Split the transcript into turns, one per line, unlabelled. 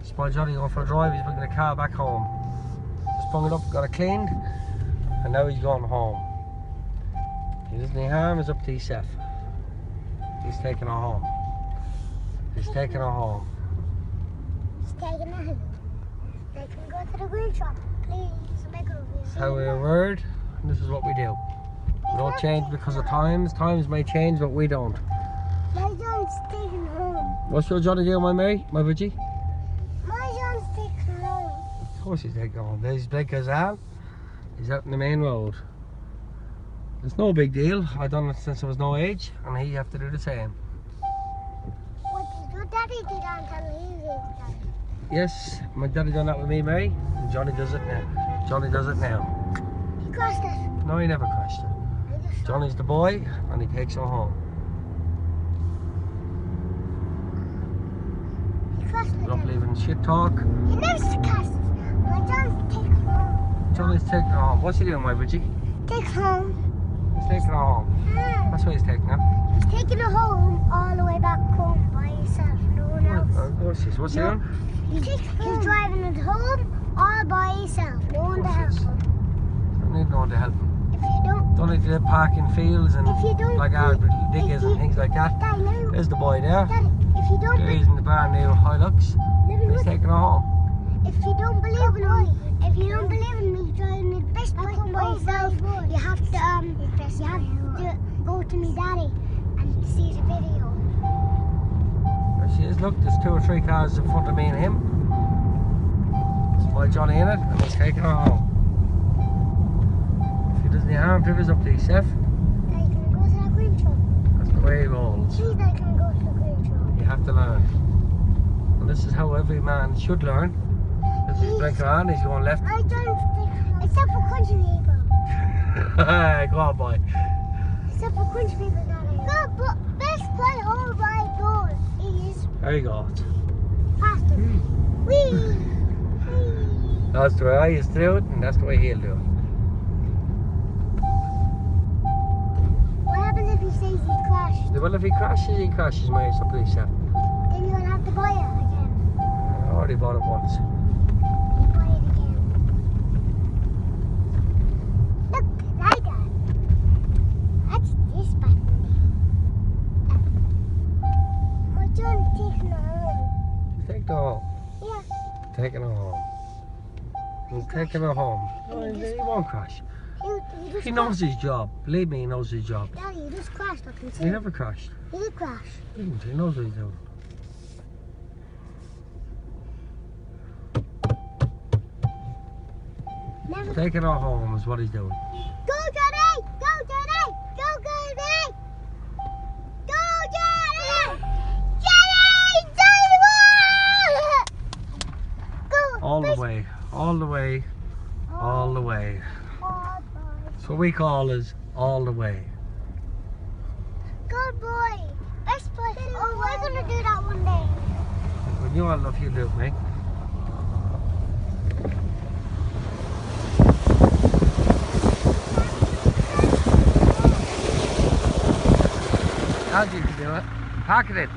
Small Johnny going for a drive, he's bringing the car back home. Just bung it up, got it cleaned, and now he's going home. He doesn't need harm, it's up to himself. He's taking her home. He's taking her home.
He's taking her home. They can go to the green shop, please. Make her
That's how we word, and this is what we do. We don't change because of times. Times may change, but we don't.
My John's taking her home.
What's your Johnny doing, my Mary? My Virgie?
My John's taking her home.
Of course he's taking her home. There's Blake Gazal. He's out in the main road. It's no big deal. I've done it since I was no age, and he have to do the same.
What did your daddy do until he was daddy?
Yes, my daddy done that with me, Mary, and Johnny does it now. Johnny does it now.
He crashed it.
No, he never crashed it. Johnny's the boy, and he takes her home.
He crashed it.
Not leaving shit talk.
He never crashed it. My John's taking her home.
Johnny's taking her home. What's he doing, my Virgie?
Take home.
He's taking her home. That's what he's taking her.
He's taking her home all the way back home by himself. No one else.
Of course he is. What's he doing?
He's driving it home all by himself. No one to help him.
Don't need no one to help him.
If you don't,
Don't need to park in fields and
if you don't,
like our diggers and things like that.
Daddy,
There's the boy there.
Daddy, if you don't,
There he is in the barn there with Hilux. He's taking her home.
if you don't believe in me, if you don't believe in me driving the best bike by yourself, you have to go to me daddy and see the video.
There she is. Look, there's 2 or 3 cars in front of me and him. There's my Johnny in it, and he's taking her home. If he doesn't need harm to it, it's up to himself.
Daddy, can we go to that green truck?
That's the way he rolls.
Please, Daddy, can we go to the green truck?
You have to learn. And this is how every man should learn. This is blinking on, he's going left.
I don't, except for country people.
Go on, boy.
Except for country people, Daddy. No, but best part all right doors is
There you go.
faster. Whee!
That's the way I used to do it, and that's the way he'll do it.
What happens if he says he crashed?
Well, if he crashes, mate, it's up to himself.
Then you'll have to buy it again.
I already bought it once.
You buy it again. Look, like that. That's this button. My John's taking her home.
Take her home.
Yeah.
Taking her home. He's taking her home. No, he won't crash.
He just
He knows his job. Believe me, he knows his job.
Daddy, he just crashed. I can see.
He never crashed.
He did crash.
He didn't. He knows what he's doing.
Never.
Taking her home is what he's doing.
Go, Johnny! Go, Johnny! Go, Johnny! Go, Johnny! Johnny! Johnny! Go!
All the way. All the way. All the way.
Good boy.
That's what we call is all the way.
Good boy. Best boy. Oh, we're gonna do that one day.
When you want to love, you do it, mate. As you can do it. Pack it in.